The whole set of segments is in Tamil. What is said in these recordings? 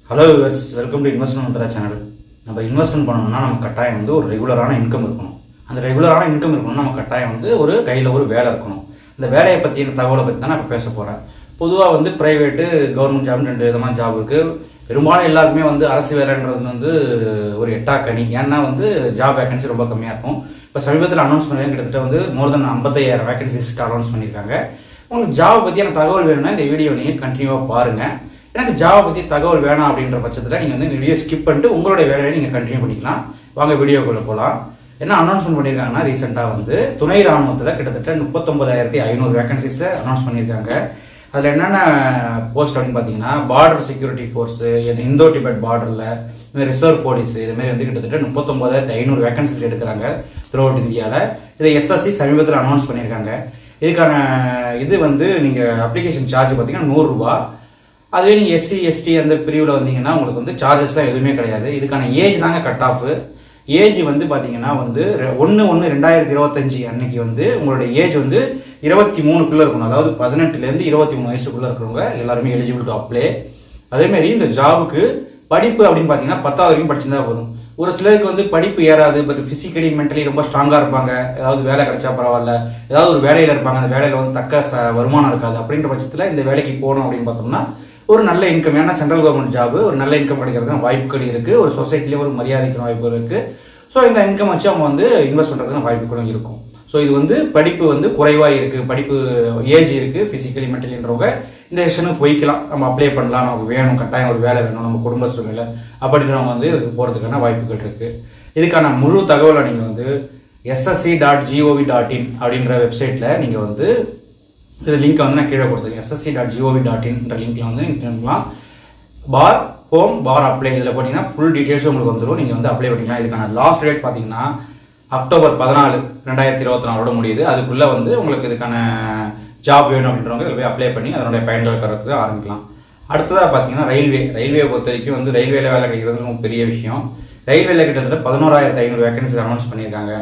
Hello viewers, welcome to investment Mantra channel. நம்ம இன்வெஸ்ட்மெண்ட் பண்ணணும்னா நம்ம கட்டாயம் வந்து ஒரு ரெகுலரான இன்கம் இருக்கணும். அந்த ரெகுலரான இன்கம் இருக்கணும்னா நம்ம கட்டாயம் வந்து ஒரு கையில் ஒரு வேலை இருக்கணும். இந்த வேலையை பற்றின தகவலை பற்றி தான் நான் இப்போ பேச போகிறேன். பொதுவாக வந்து ப்ரைவேட்டு கவர்மெண்ட் ஜாப் ரெண்டு விதமான ஜாப் இருக்குது. பெரும்பாலும் எல்லாருமே வந்து அரசு வேலைன்றது வந்து ஒரு எட்டாக்கணி. ஏன்னா வந்து ஜாப் வேகன்சி ரொம்ப கம்மியாக இருக்கும். இப்போ சமீபத்தில் அனௌன்ஸ் பண்ணி கிட்டத்தட்ட வந்து மோர் தென் 55,000 வேகன்சிஸ் அனௌன்ஸ் பண்ணியிருக்காங்க. உங்களுக்கு ஜாப் பற்றியான தகவல் வேணும்னா இந்த வீடியோ நீங்கள் கண்டினியூவாக பாருங்கள். எனக்கு ஜாப் பற்றி தகவல் வேணாம் அப்படின்ற பட்சத்தில் நீங்கள் வந்து வீடியோ ஸ்கிப் பண்ணிட்டு உங்களுடைய வேலையை நீங்கள் கண்டினியூ பண்ணிக்கலாம். வாங்க வீடியோக்குள்ளே போகலாம். என்ன அனௌன்ஸ்மெண்ட் பண்ணியிருக்காங்கன்னா, ரீசெண்டாக வந்து துணை ராணுவத்தில் கிட்டத்தட்ட 39,500 வேகன்சிஸை அனௌன்ஸ் பண்ணியிருக்காங்க. அதில் என்னென்ன போஸ்ட் அப்படின்னு பார்த்தீங்கன்னா, பார்டர் செக்யூரிட்டி ஃபோர்ஸு, இந்தோ டிபெட் பார்டரில் ரிசர்வ் போலீஸ், இதுமாரி வந்து கிட்டத்தட்ட 39,500 வேகன்சிஸ் எடுக்கிறாங்க த்ரூ அவுட் இந்தியாவில். இதை எஸ்எஸ்சி சமீபத்தில் அனௌன்ஸ் பண்ணியிருக்காங்க. இதுக்கான இது வந்து நீங்கள் அப்ளிகேஷன் சார்ஜ் பார்த்தீங்கன்னா 100 ரூபா. அதுவே நீங்கள் எஸ்சி எஸ்டி அந்த பிரிவில் வந்தீங்கன்னா உங்களுக்கு வந்து சார்ஜஸ்லாம் எதுவுமே கிடையாது. இதுக்கான ஏஜ் தாங்க கட் ஆஃப். ஏஜ் வந்து பார்த்தீங்கன்னா வந்து 1/1/2025 அன்னைக்கு வந்து உங்களுடைய ஏஜ் வந்து 23க்குள்ளே இருக்கணும். அதாவது 18லேருந்து 23 வயசுக்குள்ளே இருக்கிறவங்க எல்லாருமே எலிஜிபிள் டு அப்ளை. அதேமாரி இந்த ஜாபுக்கு படிப்பு அப்படின்னு பார்த்தீங்கன்னா 10வது வரைக்கும் படிச்சிருந்தா போதும். ஒரு சிலருக்கு வந்து படிப்பு ஏறாது, பட் ஃபிசிக்கலி மென்டலி ரொம்ப ஸ்ட்ராங்காக இருப்பாங்க. ஏதாவது வேலை கிடைச்சா பரவாயில்ல, ஏதாவது ஒரு வேலையில் இருப்பாங்க, அந்த வேலையில் வந்து தக்க வருமானம் இருக்காது. அப்படின்ற பட்சத்தில் இந்த வேலைக்கு போகணும் அப்படின்னு பார்த்தோம்னா ஒரு நல்ல இன்கம், ஏன்னா சென்ட்ரல் கவர்மெண்ட் ஜாப் ஒரு நல்ல இன்கம் கிடைக்கிறதுக்கு வாய்ப்புகள் இருக்குது. ஒரு சொசைட்டிலேயே ஒரு மரியாதைக்கு வாய்ப்புகள் இருக்குது. ஸோ இந்த இன்கம் வச்சு அவங்க வந்து இன்வெஸ்ட் பண்ணுறதுக்கு வாய்ப்புகளும் இருக்கும். ஸோ இது வந்து படிப்பு வந்து குறைவாக இருக்குது, படிப்பு ஏஜ் இருக்குது, ஃபிசிக்கலி மென்டலின்றவங்க இந்த செஷனுக்கு போய்க்கலாம். நம்ம அப்ளை பண்ணலாம், நமக்கு வேணும், கட்டாயம் ஒரு வேலை வேணும், நம்ம குடும்ப சூழ்நிலை அப்படின்றவங்க வந்து இதுக்கு போகிறதுக்கான வாய்ப்புகள் இருக்குது. இதுக்கான முழு தகவலை நீங்கள் வந்து ssc.gov.in அப்படின்ற வெப்சைட்டில் நீங்கள் வந்து இது லிங்க் வந்து நான் கீழே கொடுத்துருக்கேன். ssc.gov.in லிங்க்ல வந்து நீங்கள் பண்ணலாம். பார் ஹோம் பார் அப்ளை இதில் போனீங்கன்னா ஃபுல் டீட்டெயில்ஸும் உங்களுக்கு வந்துடும். நீங்கள் வந்து அப்ளை பண்ணிக்கலாம். இதுக்கான லாஸ்ட் டேட் பார்த்தீங்கன்னா அக்டோபர் 14, 2024 முடியுது. அதுக்குள்ளே வந்து உங்களுக்கு இதுக்கான ஜாப் வேணும் அப்படின்றவங்க இதில் போய் அப்ளை பண்ணி அதனுடைய பயன்கள் பெறத்துக்கு ஆரம்பிக்கலாம். அடுத்ததாக பார்த்தீங்கன்னா ரயில்வே பொறுத்த வரைக்கும் வந்து ரயில்வேல வேலை கிடைக்கிறது ரொம்ப பெரிய விஷயம். ரயில்வேல கிட்டத்தட்ட 11,500 வேகன்சிஸ் அனௌன்ஸ் பண்ணியிருக்காங்க.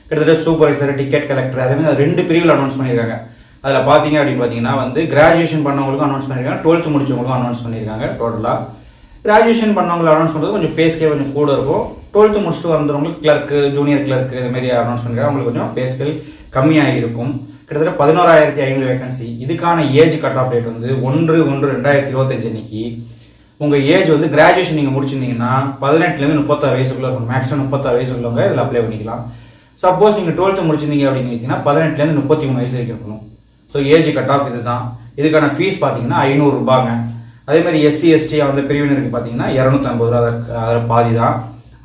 கிட்டத்தட்ட சூப்பர்வைசர், டிக்கெட் கலெக்டர், அதே மாதிரி 2 பிரிவில் அனௌன்ஸ் பண்ணியிருக்காங்க. அதில் பார்த்தீங்க அப்படின்னு பார்த்தீங்கன்னா வந்து கிராஜுவேஷன் பண்ணவங்களுக்கும் அனௌன்ஸ் பண்ணியிருக்காங்க, 12th முடிச்சவங்களுக்கும் அனௌன்ஸ் பண்ணியிருக்காங்க. டோட்டலாக கிராஜுவேஷன் பண்ணவங்களை அனௌன்ஸ் பண்ணுறது கொஞ்சம் பேஸ்கே கொஞ்சம் கூட இருக்கும். 12th முடிச்சுட்டு வந்தவங்களுக்கு கிளர்க்கு, ஜூனியர் கிளர்க்கு இதுமாரி அனௌன்ஸ் பண்ணியிருக்காங்க. அவங்களுக்கு கொஞ்சம் பேஸ்கள் கம்மியாக இருக்கும். கிட்டத்தட்ட 11,500 வேகன்சி. இதுக்கான ஏஜ் கட் ஆஃப் டேட் வந்து 1/1/2025 அன்னைக்கு. உங்கள் ஏஜ் வந்து கிராஜுவேஷன் நீங்கள் முடிச்சிருந்தீங்கன்னா 18லேருந்து 36 வயசுக்குள்ளே இருக்கணும். மேக்ஸிமம் 36 வயசுக்குள்ளவங்க இதில் அப்ளை பண்ணிக்கலாம். சப்போஸ் நீங்கள் 12th முடிச்சிருந்தீங்க அப்படின்னு பார்த்தீங்கன்னா 18லேருந்து 33 வயசு வரைக்கும் இருக்கணும். ஸோ ஏஜ் கட் ஆஃப் இது தான். இதுக்கான ஃபீஸ் பார்த்தீங்கன்னா 500 ரூபாங்க. அதே மாதிரி எஸ்சி எஸ்டி அந்த பிரிவினருக்கு பார்த்தீங்கன்னா 250 ரூபா, அதில் பாதி தான்.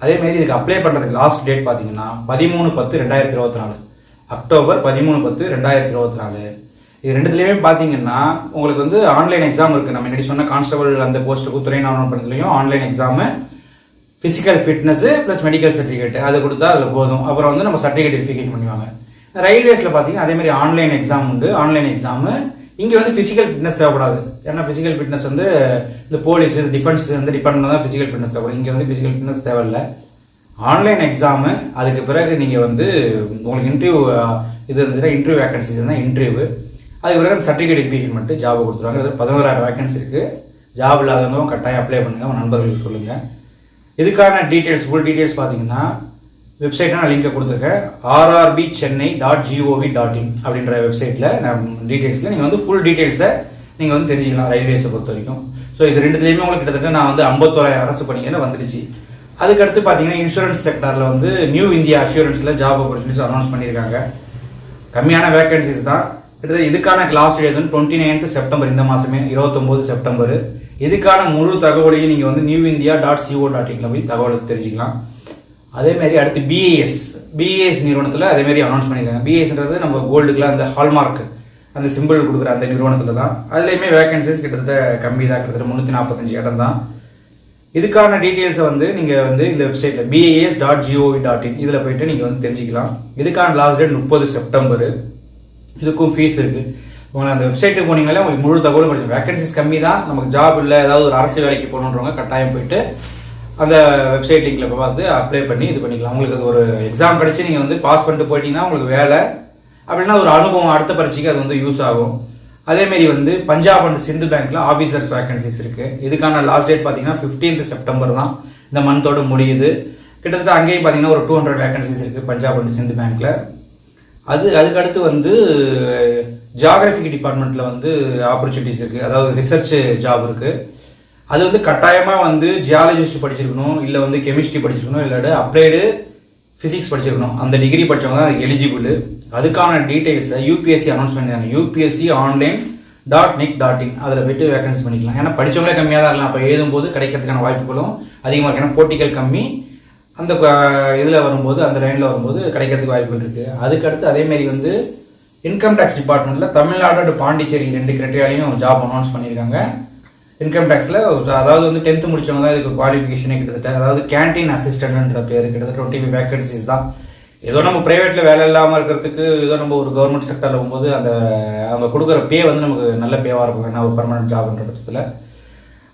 அதேமாரி இதுக்கு அப்ளை பண்ணுறதுக்கு லாஸ்ட் டேட் பார்த்தீங்கன்னா 13/10/2024, அக்டோபர் 13/10/2024. இது ரெண்டுத்துலேயுமே பார்த்தீங்கன்னா உங்களுக்கு வந்து ஆன்லைன் எக்ஸாம் இருக்குது. நம்ம முன்னாடி சொன்ன கான்ஸ்டபிள் அந்த போஸ்ட்டுக்கு துறை நாவல் பண்ணதுலையும் online exam, physical fitness plus medical certificate அது கொடுத்தா அதில் போதும். அப்புறம் வந்து நம்ம சர்டிஃபிகேட் வெரிஃபிகேஷன் பண்ணுவாங்க. ரயில்வேஸில் பார்த்தீங்கன்னா அதே மாதிரி ஆன்லைன் எக்ஸாம் உண்டு. ஆன்லைன் எக்ஸாமு இங்கே வந்து ஃபிசிக்கல் ஃபிட்னஸ் தேவைப்படாது. ஏன்னா ஃபிசிக்கல் ஃபிட்னஸ் வந்து இந்த போலீஸ், டிஃபென்ஸ் வந்து டிபெண்ட் தான் ஃபிசிக்கல் ஃபிட்னஸ் தேவைப்படும். இங்கே வந்து ஃபிசிக்கல் ஃபிட்னஸ் தேவையில்லை. ஆன்லைன் எக்ஸாமு, அதுக்கு பிறகு நீங்கள் வந்து உங்களுக்கு இன்டர்வியூ இது இருந்துச்சுன்னா இன்டர்வியூ வேகன்சிஸ் இருந்தால் இன்டர்வியூ, அதுக்கு பிறகு சர்டிஃபிகேட் வெரிஃபிகேஷன் பண்ணிட்டு ஜாப் கொடுத்துருவாங்க. அது 11,000 வேகன்சி இருக்குது. ஜாப் இல்லாதவங்க கட்டாயம் அப்ளை பண்ணுங்கள், உங்கள் நண்பர்களுக்கு சொல்லுங்கள். இதுக்கான டீட்டெயில்ஸ், ஃபுல் டீட்டெயில்ஸ் பார்த்தீங்கன்னா வெப்சைட்டில் நான் லிங்கை கொடுத்துருக்கேன். rrbchennai.gov.in அப்படின்ற வெப்சைட்டில் நான் டீட்டெயில்ஸில் நீங்கள் வந்து ஃபுல் டீட்டெயில்ஸை நீங்கள் வந்து தெரிஞ்சுக்கலாம் ரயில்வேஸை பொறுத்த வரைக்கும். ஸோ இது ரெண்டுத்துலேயுமே உங்களுக்கு கிட்டத்தட்ட நான் வந்து 51,000 அரசு பணிகள் வந்துடுச்சு. அதுக்கடுத்து பார்த்தீங்கன்னா இன்சூரன்ஸ் செக்டரில் வந்து நியூ இந்தியா அஷூரன்ஸில் ஜாப் ஆப்பர்ச்சுனிட்டிஸ் அனௌன்ஸ் பண்ணியிருக்காங்க. கம்மியான வேகன்சிஸ் தான். கிட்டத்தட்ட இதுக்கான லாஸ்ட் டேட் வந்து 29th செப்டம்பர், இந்த மாதமே 29 செப்டம்பர். இதுக்கான முழு தகவலையும் நீங்கள் வந்து newindia.co.in போய் தகவல் தெரிஞ்சுக்கலாம். அதேமாரி அடுத்து பிஏஎஸ் நிறுவனத்தில் அதேமாரி அனௌன்ஸ் பண்ணியிருக்காங்க. பிஏஎஸ்ன்றது நம்ம கோல்டுக்குலாம் அந்த ஹால்மார்க் அந்த சிம்பிள் கொடுக்குற அந்த நிறுவனத்தில் தான். அதுலேயுமே வேகன்சிஸ் கிட்டத்தட்ட கம்மி தான், கிட்டத்தட்ட 345 இடம் தான். இதுக்கான டீட்டெயில்ஸை வந்து நீங்கள் வந்து இந்த வெப்சைட்டில் BAS.gov.in இதில் போயிட்டு நீங்கள் வந்து தெரிஞ்சுக்கலாம். இதுக்கான லாஸ்ட் டேட் 30 செப்டம்பர். இதுக்கும் ஃபீஸ் இருக்குது. உங்களை அந்த வெப்சைட்டுக்கு போனீங்களே உங்களுக்கு முழு தகவலும் கிடைக்கும். வேகன்சிஸ் கம்மி தான், நமக்கு ஜாப் இல்லை, ஏதாவது ஒரு அரசு வேலைக்கு போகணுன்றவங்க கட்டாயம் போயிட்டு அந்த வெப்சைட் லிங்க்ல பார்த்து அப்ளை பண்ணி இது பண்ணிக்கலாம். உங்களுக்கு ஒரு எக்ஸாம் படிச்சு நீங்கள் வந்து பாஸ் பண்ணிட்டு போயிட்டீங்கன்னா உங்களுக்கு வேலை, அப்படின்னா ஒரு அனுபவம் அடுத்த பரீட்சைக்கு அது வந்து யூஸ் ஆகும். அதேமாரி வந்து பஞ்சாப் அண்ட் சிந்து பேங்க்ல ஆஃபீஸர்ஸ் வேகன்சிஸ் இருக்கு. இதுக்கான லாஸ்ட் டேட் பார்த்தீங்கன்னா 15th செப்டம்பர் தான் இந்த மந்தோட முடியுது. கிட்டத்தட்ட அங்கேயும் பார்த்தீங்கன்னா ஒரு 200 வேகன்சிஸ் இருக்கு பஞ்சாப் அண்ட் சிந்து பேங்க்ல. அதுக்கடுத்து வந்து ஜியாகிரபிக் டிபார்ட்மெண்ட்ல வந்து ஆப்பர்ச்சுனிட்டிஸ் இருக்கு, அதாவது ரிசர்ச் ஜாப் இருக்கு. அது வந்து கட்டாயமா வந்து ஜியாலஜிஸ்ட் படிச்சிருக்கணும், இல்லை வந்து கெமிஸ்ட்ரி படிச்சிருக்கணும், இல்லாட்டி அப்ளைடு பிசிக்ஸ் படிச்சிருக்கணும். அந்த டிகிரி படிச்சவங்க தான் அதுக்கு எலிஜிபிள். அதுக்கான டீடைல்ஸ் யூபிஎஸ்சி அனௌன்ஸ் பண்ணிருக்காங்க. upsc.online.nic.in அதில் போயிட்டு வேகன்சி பண்ணிக்கலாம். ஏன்னா படிச்சவங்களே கம்மியாக தான் இருக்கலாம், அப்போ எழுதும்போது கிடைக்கிறதுக்கான வாய்ப்புகளும் அதிகமாக இருக்கு. ஏன்னா போட்டிகள் கம்மி, அந்த இதில் வரும்போது அந்த லைனில் வரும்போது கிடைக்கிறதுக்கு வாய்ப்புகள் இருக்கு. அதுக்கடுத்து அதேமாரி வந்து இன்கம் டேக்ஸ் டிபார்ட்மெண்ட்ல தமிழ்நாடு அண்ட் பாண்டிச்சேரி 2 கிரைட்டீரியாலையும் ஜாப் அனௌன்ஸ் பண்ணியிருக்காங்க. இன்கம் டேக்ஸில் அதாவது வந்து 10th முடிச்சவங்க தான் இதுக்கு குவாலிஃபிகேஷனே கிட்டத்தட்ட, அதாவது கேன்டீன் அசிஸ்டன்ட்ன்ற பேர், கிட்டத்தட்ட 25 வேகன்சிஸ் தான். ஏதோ நம்ம பிரைவேட்ல வேலை இல்லாமல் இருக்கிறதுக்கு ஏதோ நம்ம ஒரு கவர்மெண்ட் செக்டர்ல போகும்போது அந்த அவங்க கொடுக்குற பே வந்து நமக்கு நல்ல பேவாக இருக்கும், ஏன்னா ஒரு பர்மனன்ட் ஜாப்ன்ற பட்சத்தில்.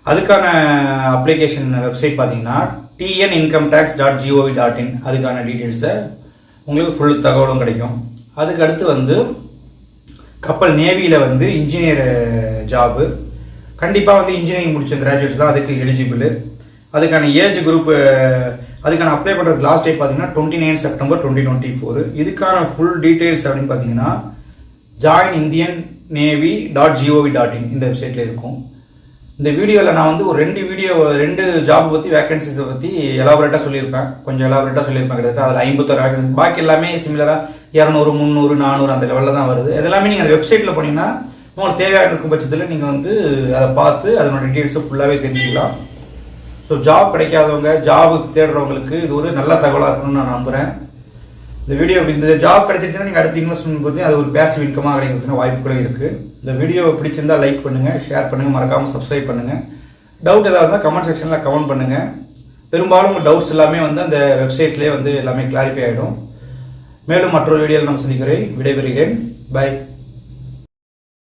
அதுக்கான அப்ளிகேஷன் வெப்சைட் பார்த்தீங்கன்னா tnincometax.gov.in. அதுக்கான டீட்டெயில்ஸை உங்களுக்கு ஃபுல் தகவலும் கிடைக்கும். அதுக்கு அடுத்து வந்து கப்பல் நேவியில் வந்து இன்ஜினியர் ஜாபு. கண்டிப்பாக வந்து இன்ஜினியரிங் முடிச்ச கிராஜுவேட்ஸ் தான் அதுக்கு எலிஜிபிள். அதுக்கான ஏஜ் குரூப், அதுக்கான அப்ளை பண்ணுறது லாஸ்ட் டேட் பார்த்தீங்கன்னா 29 செப்டம்பர் 2024. இதுக்கான ஃபுல் டீட்டெயில்ஸ் அப்படின்னு பார்த்தீங்கன்னா joinindiannavy.gov.in இந்த வெப்சைட்டில் இருக்கும். இந்த வீடியோவில் நான் வந்து ஒரு 2 ஜாப் பற்றி வேகன்சிஸை பற்றி எலாபரேட்டாக சொல்லியிருப்பேன், கொஞ்சம் எலாபரேட்டாக சொல்லியிருப்பேன். கிட்டத்தட்ட அதில் 51 வேகன்சி, பாக்கி எல்லாமே சிமிலராக 200, 300, 400 அந்த லெவலில் தான் வருது. இதெல்லாமே நீங்கள் அந்த வெப்சைட்டில் போனீங்கன்னா உங்களுக்கு தேவையாக இருக்கும் பட்சத்தில் நீங்கள் வந்து அதை பார்த்து அதனோட டீட்டெயில்ஸை ஃபுல்லாகவே தெரிஞ்சுக்கலாம். ஸோ ஜாப் கிடைக்காதவங்க, ஜாப் தேடுறவங்களுக்கு இது ஒரு நல்ல தகவலாக இருக்கணும்னு நான் நம்புகிறேன். இந்த ஜாப் கிடைச்சிருச்சுன்னா நீங்கள் அடுத்து இன்வெஸ்ட்மெண்ட் பண்ணி அது ஒரு பேசிவ் இன்கமாக கிடைக்கிறதுக்கு வாய்ப்புகளும் இருக்குது. இந்த வீடியோ பிடிச்சிருந்தா லைக் பண்ணுங்கள், ஷேர் பண்ணுங்கள், மறக்காமல் சப்ஸ்கிரைப் பண்ணுங்கள். டவுட் ஏதாவது இருந்தால் கமெண்ட் செக்ஷனில் கமெண்ட் பண்ணுங்கள். பெரும்பாலும் உங்கள் டவுட்ஸ் எல்லாமே வந்து அந்த வெப்சைட்லேயே வந்து எல்லாமே கிளாரிஃபை ஆகிடும். மேலும் மற்றொரு வீடியோவில் நம்ம சந்திக்கிறேன். விடைபெறுகிறேன். பை.